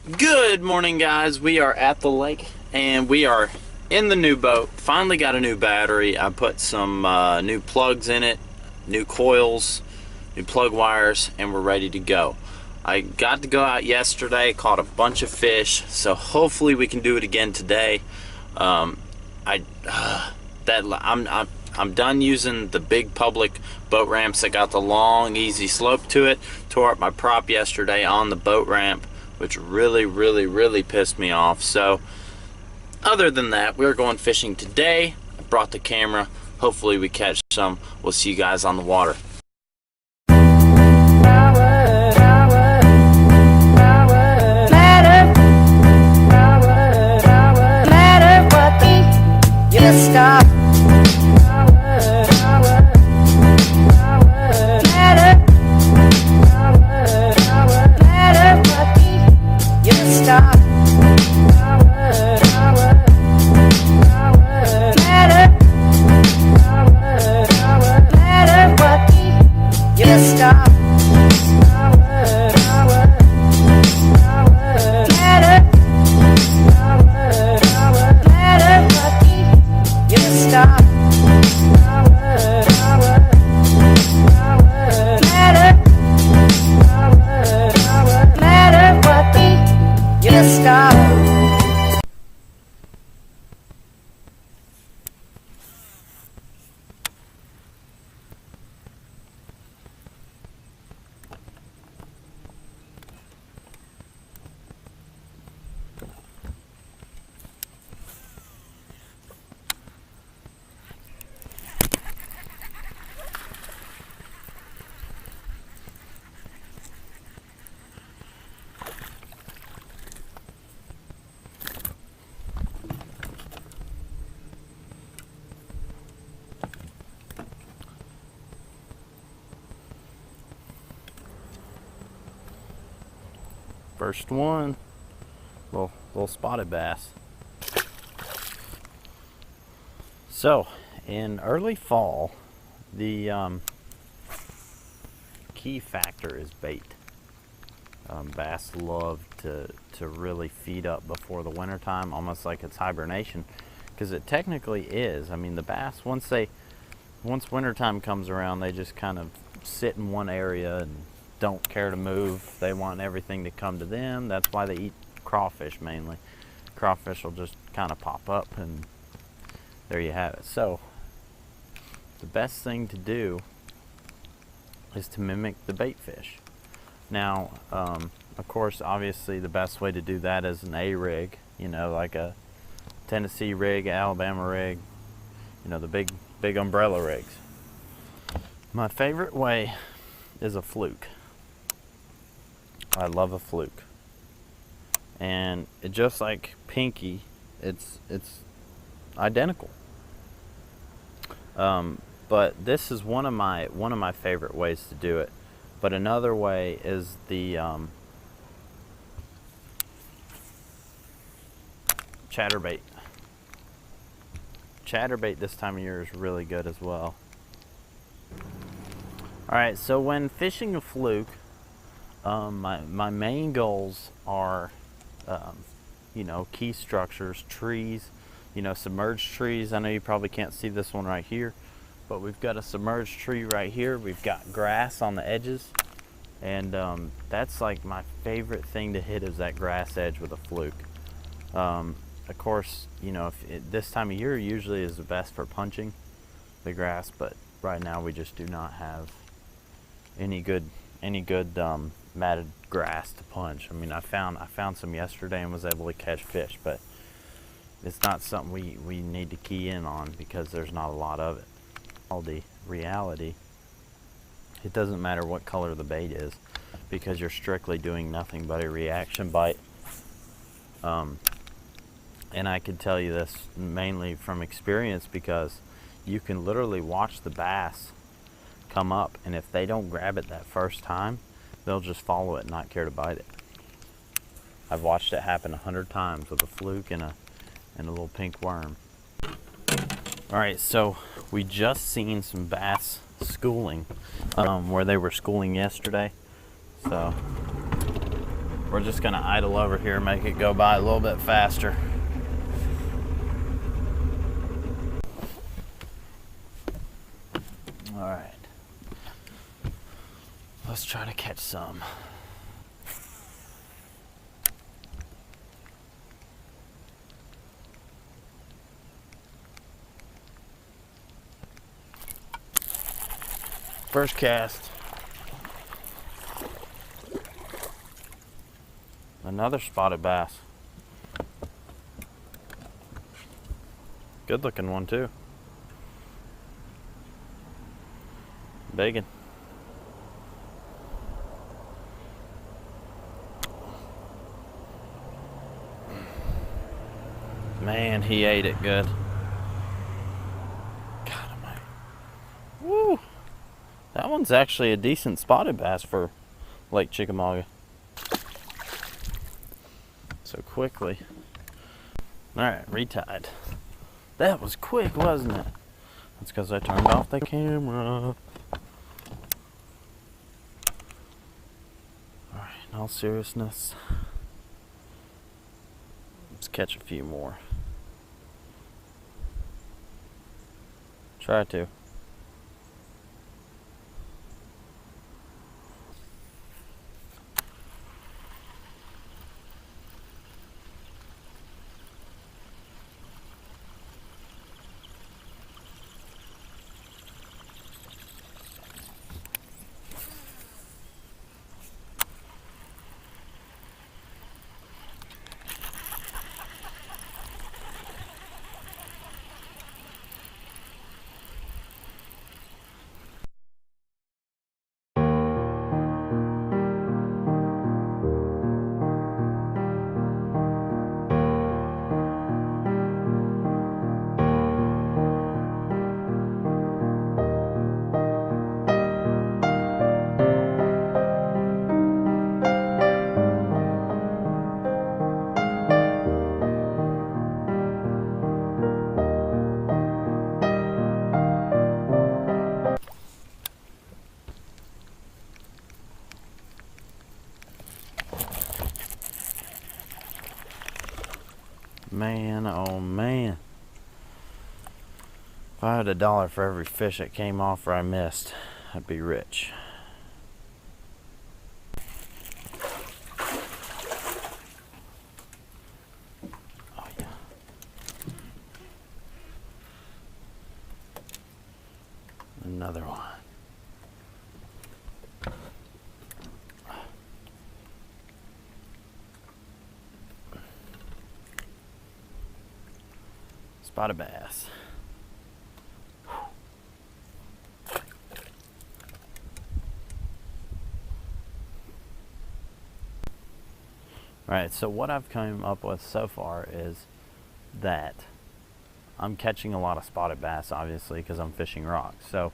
Good morning, guys. We are at the lake and we are in the new boat. Finally got a new battery. I put some new plugs in it, new coils, new plug wires, and we're ready to go. I got to go out yesterday, caught a bunch of fish, so hopefully we can do it again today. I'm done using the big public boat ramps that got the long, easy slope to it. Tore up my prop yesterday on the boat ramp, which really pissed me off. So other than that, we're going fishing today. I brought the camera. Hopefully we catch some. We'll see you guys on the water. Stop. First one, little spotted bass. So in early fall, the key factor is bait. Bass love to really feed up before the winter time, almost like it's hibernation, because it technically is. I mean, the bass, once wintertime comes around, they just kind of sit in one area and don't care to move. They want everything to come to them. That's why they eat crawfish mainly. Crawfish will just kind of pop up, and there you have it. So the best thing to do is to mimic the bait fish. Now, of course, obviously the best way to do that is an A rig, you know, like a Tennessee rig, Alabama rig, you know, the big umbrella rigs. My favorite way is a fluke. I love a fluke. And it, just like Pinky, it's identical. But this is one of my favorite ways to do it. But another way is the chatterbait. Chatterbait this time of year is really good as well. Alright, so when fishing a fluke, my main goals are, you know, key structures, trees, you know, submerged trees. I know you probably can't see this one right here, but we've got a submerged tree right here. We've got grass on the edges, and that's like my favorite thing to hit, is that grass edge with a fluke. Of course, you know, this time of year usually is the best for punching the grass, but right now we just do not have any good matted grass to punch. I mean, I found some yesterday and was able to catch fish, but it's not something we need to key in on because there's not a lot of it. All the reality, it doesn't matter what color the bait is, because you're strictly doing nothing but a reaction bite. And I can tell you this mainly from experience, because you can literally watch the bass come up, and if they don't grab it that first time, they'll just follow it and not care to bite it. I've watched it happen 100 times with a fluke and a little pink worm. Alright, so we just seen some bass schooling where they were schooling yesterday. So we're just gonna idle over here and make it go by a little bit faster. All right, let's try to catch some. First cast. Another spotted bass. Good looking one too. Big one. Man, he ate it good. God almighty. Woo! That one's actually a decent spotted bass for Lake Chickamauga. So quickly. Alright, retied. That was quick, wasn't it? That's because I turned off the camera. Alright, in all seriousness, let's catch a few more. Try to. Man, oh man. If I had $1 for every fish that came off or I missed, I'd be rich. Oh yeah. Another one. Spotted bass. Alright, so what I've come up with so far is that I'm catching a lot of spotted bass, obviously, because I'm fishing rocks. So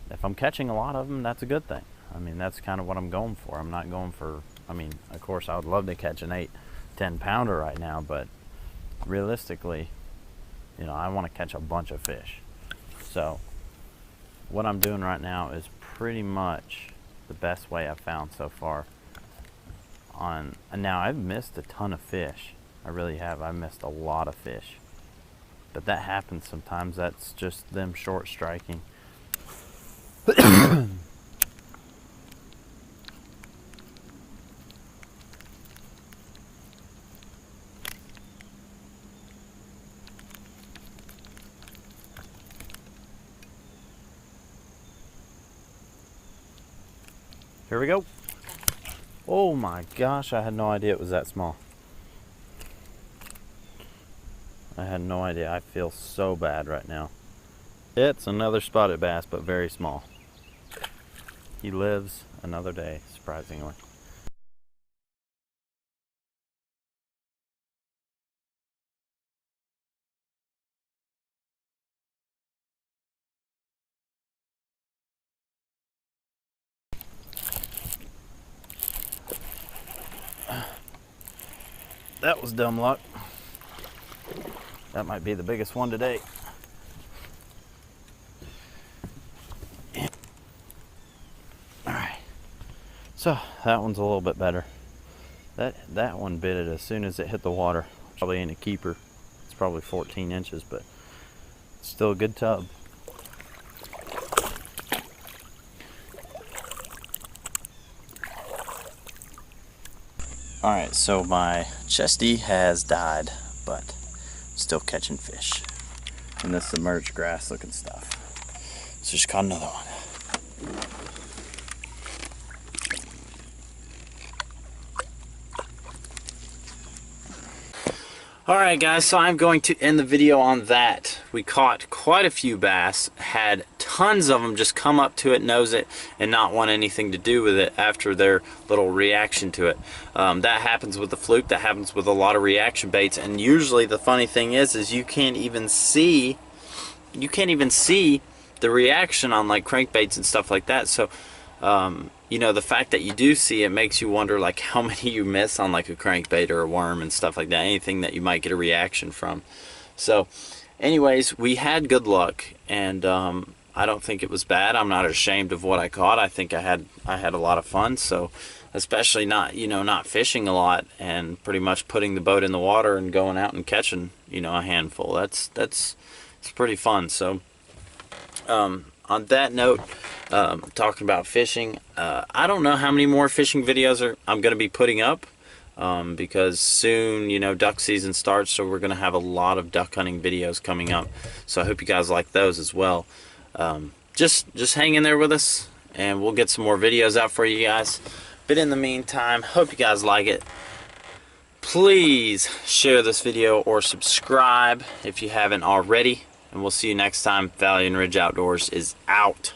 if I'm catching a lot of them, that's a good thing. I mean, that's kind of what I'm going for. I'm not going for, I mean, of course, I would love to catch an 8-10 pounder right now, but realistically, you know, I want to catch a bunch of fish. So what I'm doing right now is pretty much the best way I've found so far. And now I've missed a ton of fish. I really have. I missed a lot of fish. But that happens sometimes. That's just them short striking. Here we go. Oh my gosh, I had no idea it was that small. I had no idea. I feel so bad right now. It's another spotted bass, but very small. He lives another day, surprisingly. That was dumb luck. That might be the biggest one today. Alright, so that one's a little bit better. That one bit it as soon as it hit the water. Probably ain't a keeper. It's probably 14 inches, but still a good tub. Alright, so my chesty has died, but still catching fish in this submerged grass looking stuff. So just caught another one. Alright guys, so I'm going to end the video on that. We caught quite a few bass, had tons of them just come up to it, nose it, and not want anything to do with it after their little reaction to it. That happens with the fluke, that happens with a lot of reaction baits, and usually the funny thing is you can't even see the reaction on like crankbaits and stuff like that. So you know, the fact that you do see it makes you wonder like how many you miss on like a crankbait or a worm and stuff like that, anything that you might get a reaction from. So anyways, we had good luck, and I don't think it was bad. I'm not ashamed of what I caught. I think I had a lot of fun. So especially not fishing a lot and pretty much putting the boat in the water and going out and catching a handful. It's pretty fun. So on that note, talking about fishing, I don't know how many more fishing videos I'm going to be putting up, because soon, duck season starts, so we're going to have a lot of duck hunting videos coming up. So I hope you guys like those as well. Just hang in there with us, and we'll get some more videos out for you guys. But in the meantime, hope you guys like it. Please share this video or subscribe if you haven't already. And we'll see you next time. Valiant Ridge Outdoors is out.